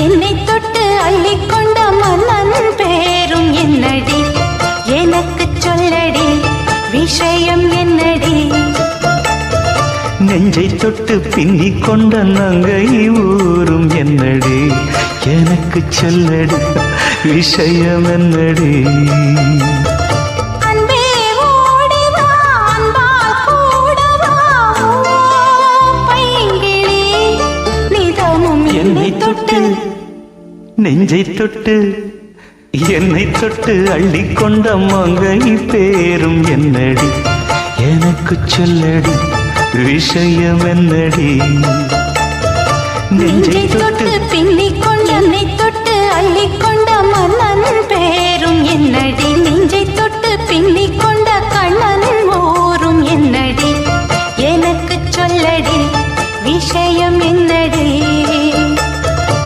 என்னை தொட்டு அள்ளிக்கொண்ட மன்னன் பேரும் என்னடி எனக்கு சொல்லடி விஷயம் என்னடி நெஞ்சை தொட்டு பின்னிக் கொண்ட நங்கை ஊரும் என்னடி எனக்கு சொல்லடி விஷயம் என்னடி அன்பே ஓடி வா அன்பால் கூட வா பைங்கிளி நிதமும் என்னை தொட்டு நெஞ்சை தொட்டு என்னை தொட்டு அள்ளிக்கொண்ட மங்கை பேரும் என்னடி எனக்கு சொல்லடி விஷயம் என்னடி நெஞ்சை தொட்டு பின்னி